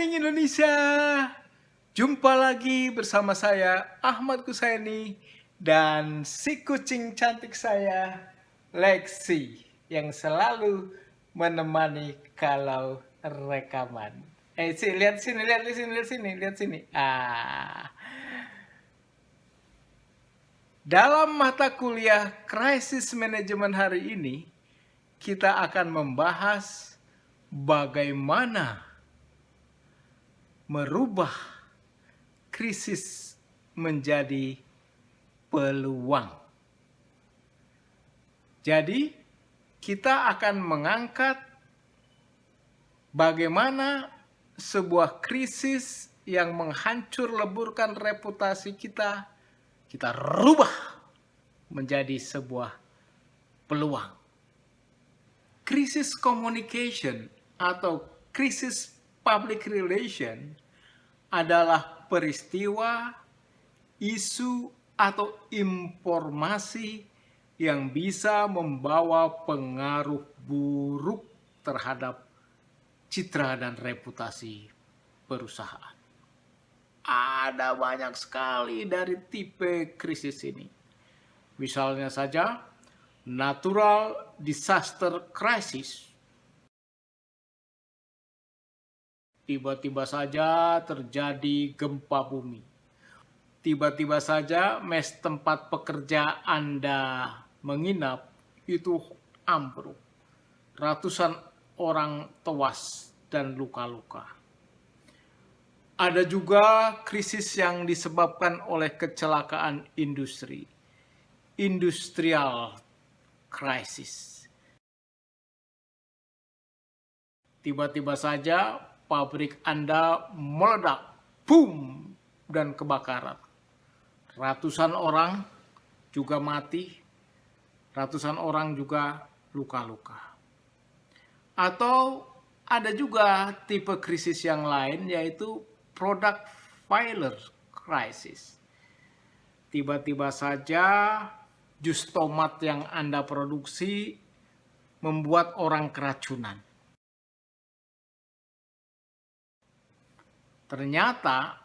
morning Indonesia. Jumpa lagi bersama saya Ahmad Kusaini dan si kucing cantik saya Lexi yang selalu menemani kalau rekaman. Lihat sini. Dalam mata kuliah Crisis Management hari ini, kita akan membahas bagaimana merubah krisis menjadi peluang. Jadi, kita akan mengangkat bagaimana sebuah krisis yang menghancur leburkan reputasi kita rubah menjadi sebuah peluang. Krisis communication atau krisis public relation adalah peristiwa, isu, atau informasi yang bisa membawa pengaruh buruk terhadap citra dan reputasi perusahaan. Ada banyak sekali dari tipe krisis ini. Misalnya saja, natural disaster crisis. Tiba-tiba saja terjadi gempa bumi. Tiba-tiba saja mes tempat pekerja Anda menginap itu ambruk. Ratusan orang tewas dan luka-luka. Ada juga krisis yang disebabkan oleh kecelakaan industri. Industrial crisis. Tiba-tiba saja pabrik Anda meledak, boom, dan kebakaran. Ratusan orang juga mati, ratusan orang juga luka-luka. Atau ada juga tipe krisis yang lain, yaitu product failure crisis. Tiba-tiba saja jus tomat yang Anda produksi membuat orang keracunan. Ternyata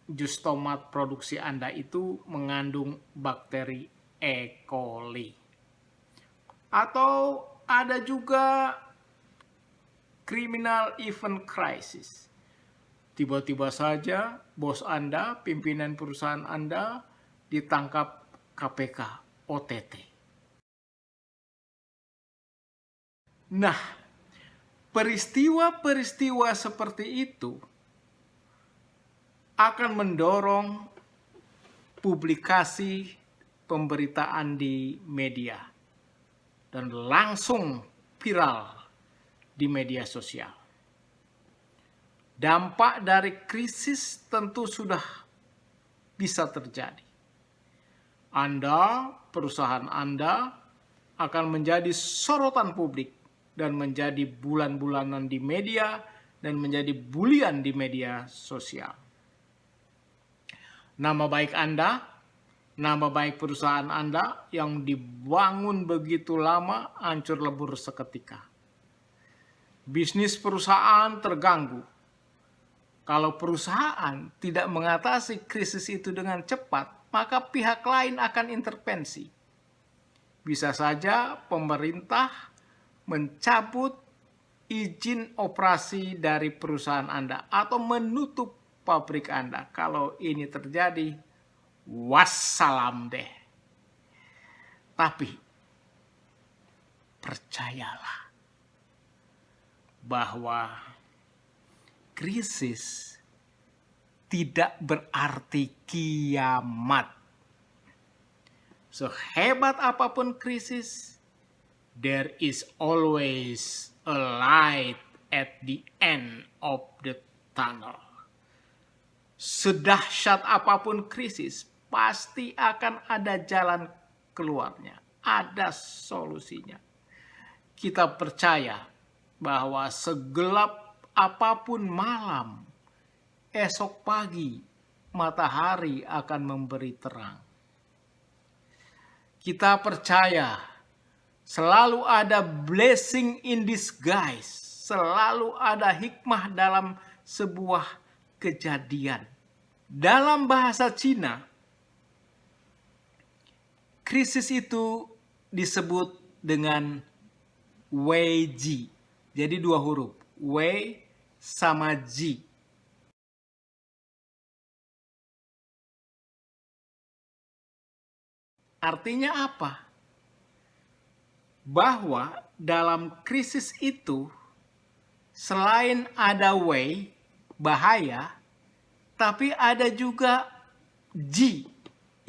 jus tomat produksi Anda itu mengandung bakteri E. coli. Atau ada juga criminal event crisis. Tiba-tiba saja bos Anda, pimpinan perusahaan Anda ditangkap KPK, OTT. Nah, peristiwa-peristiwa seperti itu akan mendorong publikasi pemberitaan di media dan langsung viral di media sosial. Dampak dari krisis tentu sudah bisa terjadi. Anda, perusahaan Anda akan menjadi sorotan publik dan menjadi bulan-bulanan di media dan menjadi bulian di media sosial. Nama baik Anda, nama baik perusahaan Anda yang dibangun begitu lama hancur lebur seketika. Bisnis perusahaan terganggu. Kalau perusahaan tidak mengatasi krisis itu dengan cepat, maka pihak lain akan intervensi. Bisa saja pemerintah mencabut izin operasi dari perusahaan Anda atau menutup pabrik Anda. Kalau ini terjadi, wassalam deh. Tapi percayalah bahwa krisis tidak berarti kiamat. Sehebat apapun krisis, there is always a light at the end of the tunnel. Sedahsyat apapun krisis, pasti akan ada jalan keluarnya, ada solusinya. Kita percaya bahwa segelap apapun malam, esok pagi matahari akan memberi terang. Kita percaya selalu ada blessing in disguise, selalu ada hikmah dalam sebuah kejadian. Dalam bahasa Cina, krisis itu disebut dengan Wei Ji. Jadi 2 huruf, Wei sama Ji. Artinya apa? Bahwa dalam krisis itu selain ada Wei, bahaya, tapi ada juga Ji,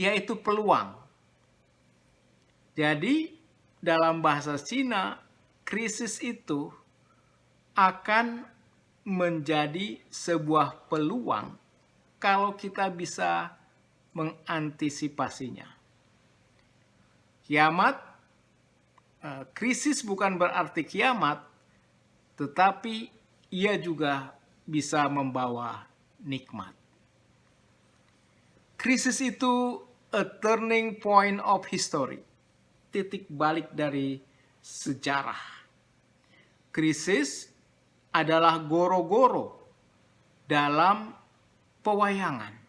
yaitu peluang. Jadi dalam bahasa Cina, krisis itu akan menjadi sebuah peluang kalau kita bisa mengantisipasinya. Kiamat, krisis bukan berarti kiamat, tetapi ia juga bisa membawa nikmat. Krisis itu a turning point of history, titik balik dari sejarah. Krisis adalah goro-goro dalam pewayangan.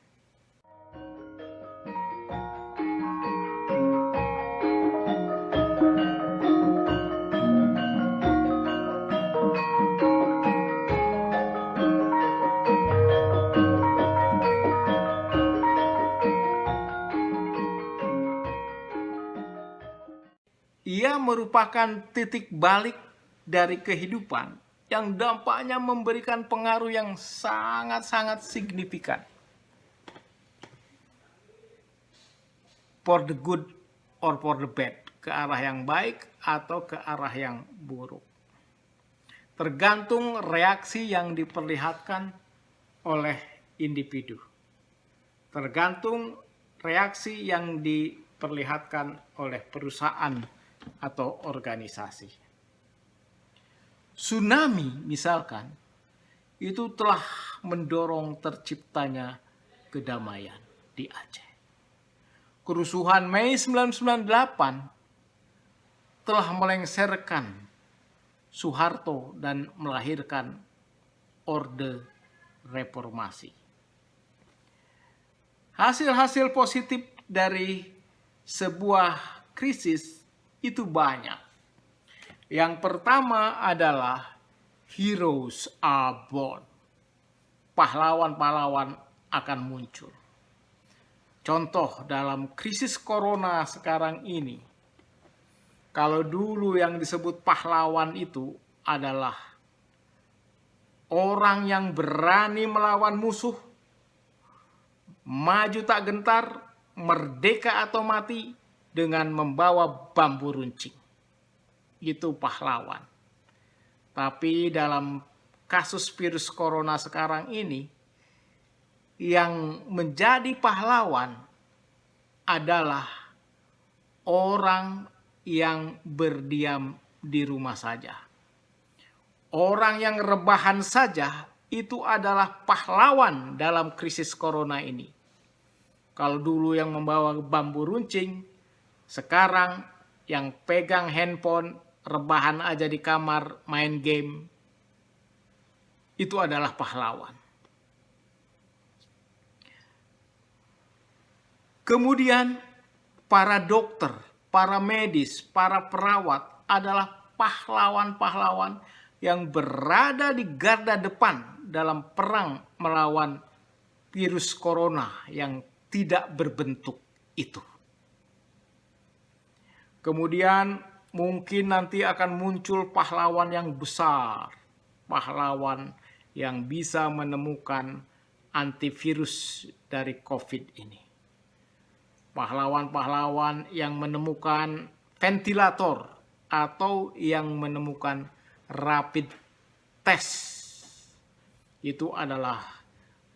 Ia merupakan titik balik dari kehidupan yang dampaknya memberikan pengaruh yang sangat-sangat signifikan. For the good or for the bad, ke arah yang baik atau ke arah yang buruk. Tergantung reaksi yang diperlihatkan oleh individu. Tergantung reaksi yang diperlihatkan oleh perusahaan atau organisasi. Tsunami misalkan, itu telah mendorong terciptanya kedamaian di Aceh. Kerusuhan Mei 1998 telah melengsarkan Soeharto dan melahirkan Orde Reformasi. Hasil-hasil positif dari sebuah krisis itu banyak. Yang pertama adalah heroes are born. Pahlawan-pahlawan akan muncul. Contoh dalam krisis corona sekarang ini, kalau dulu yang disebut pahlawan itu adalah orang yang berani melawan musuh, maju tak gentar, merdeka atau mati dengan membawa bambu runcing. Itu pahlawan. Tapi dalam kasus virus corona sekarang ini, yang menjadi pahlawan adalah orang yang berdiam di rumah saja. Orang yang rebahan saja itu adalah pahlawan dalam krisis corona ini. Kalau dulu yang membawa bambu runcing, sekarang yang pegang handphone, rebahan aja di kamar, main game, itu adalah pahlawan. Kemudian para dokter, para medis, para perawat adalah pahlawan-pahlawan yang berada di garda depan dalam perang melawan virus corona yang tidak berbentuk itu. Kemudian mungkin nanti akan muncul pahlawan yang besar, pahlawan yang bisa menemukan antivirus dari COVID ini. Pahlawan-pahlawan yang menemukan ventilator atau yang menemukan rapid test. Itu adalah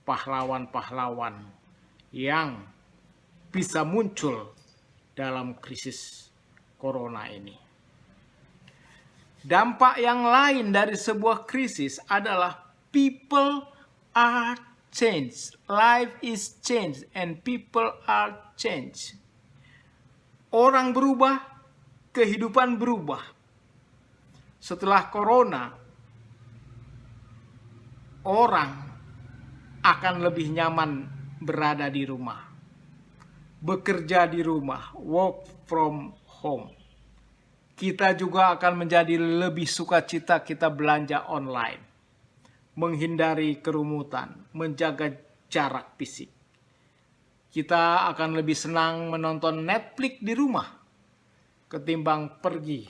pahlawan-pahlawan yang bisa muncul dalam krisis corona ini. Dampak yang lain dari sebuah krisis adalah people are changed. Life is changed and people are changed. Orang berubah, kehidupan berubah. Setelah corona, orang akan lebih nyaman berada di rumah, bekerja di rumah, work from home. Kita juga akan menjadi lebih sukacita kita belanja online, menghindari kerumunan, menjaga jarak fisik. Kita akan lebih senang menonton Netflix di rumah ketimbang pergi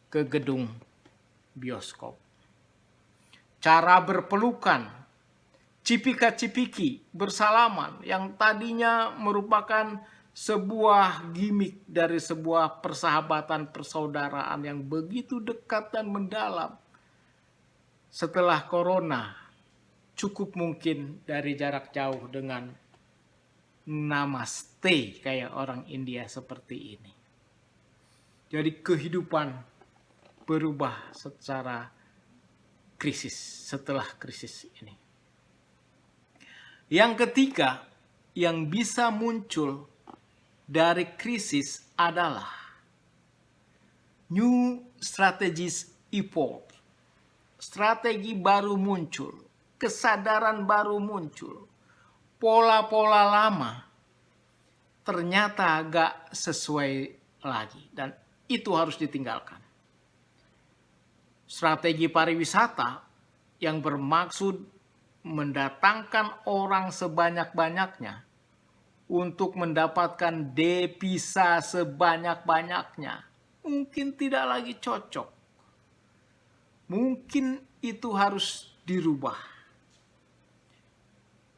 ke gedung bioskop. Cara berpelukan, cipika-cipiki, bersalaman yang tadinya merupakan sebuah gimmick dari sebuah persahabatan persaudaraan yang begitu dekat dan mendalam. Setelah corona, cukup mungkin dari jarak jauh dengan namaste kayak orang India seperti ini. Jadi kehidupan berubah secara krisis setelah krisis ini. Yang ketiga yang bisa muncul dari krisis adalah new strategies evolve. Strategi baru muncul, kesadaran baru muncul. Pola-pola lama ternyata gak sesuai lagi dan itu harus ditinggalkan. Strategi pariwisata yang bermaksud mendatangkan orang sebanyak-banyaknya untuk mendapatkan devisa sebanyak-banyaknya mungkin tidak lagi cocok. Mungkin itu harus dirubah.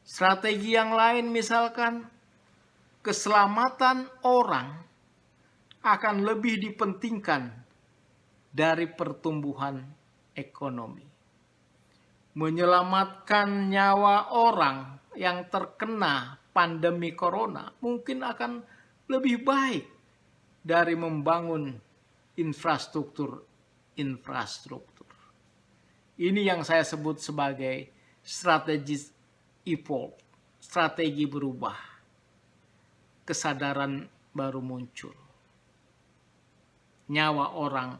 Strategi yang lain misalkan keselamatan orang akan lebih dipentingkan dari pertumbuhan ekonomi. Menyelamatkan nyawa orang yang terkena pandemi corona mungkin akan lebih baik dari membangun infrastruktur. Ini yang saya sebut sebagai strategi evolve, strategi berubah, kesadaran baru muncul. Nyawa orang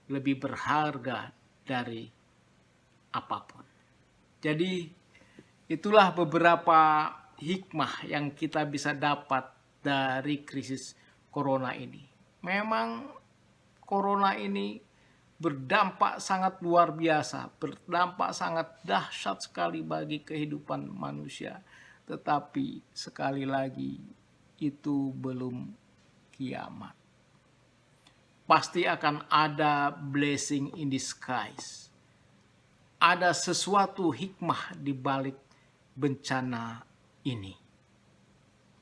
lebih berharga dari apapun. Jadi itulah beberapa hikmah yang kita bisa dapat dari krisis corona ini. Memang corona ini berdampak sangat luar biasa, berdampak sangat dahsyat sekali bagi kehidupan manusia. Tetapi sekali lagi itu belum kiamat. Pasti akan ada blessing in disguise. Ada sesuatu hikmah di balik bencana ini.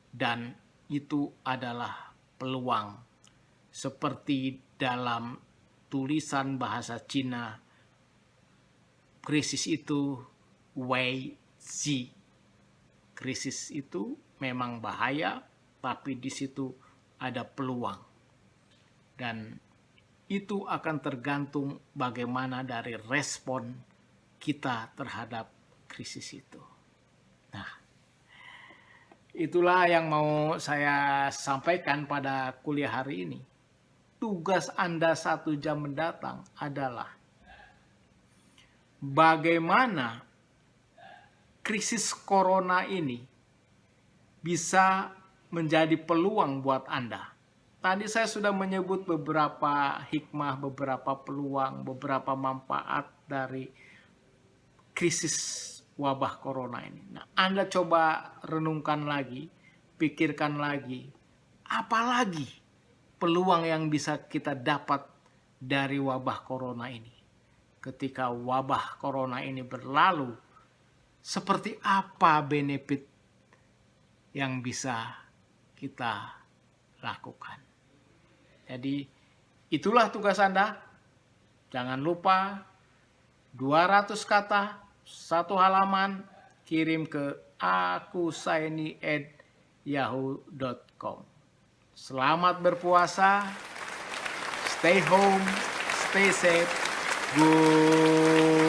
Dan itu adalah peluang seperti dalam tulisan bahasa Cina, krisis itu Wei Zi. Krisis itu memang bahaya, tapi di situ ada peluang. Dan itu akan tergantung bagaimana dari respon kita terhadap krisis itu. Nah, itulah yang mau saya sampaikan pada kuliah hari ini. Tugas Anda 1 jam mendatang adalah bagaimana krisis corona ini bisa menjadi peluang buat Anda. Tadi saya sudah menyebut beberapa hikmah, beberapa peluang, beberapa manfaat dari krisis wabah corona ini. Nah, Anda coba renungkan lagi, pikirkan lagi, apalagi peluang yang bisa kita dapat dari wabah corona ini. Ketika wabah corona ini berlalu, seperti apa benefit yang bisa kita lakukan. Jadi itulah tugas Anda. Jangan lupa 200 kata, 1 halaman, kirim ke akusaini@yahoo.com. Selamat berpuasa, stay home, stay safe, goodbye.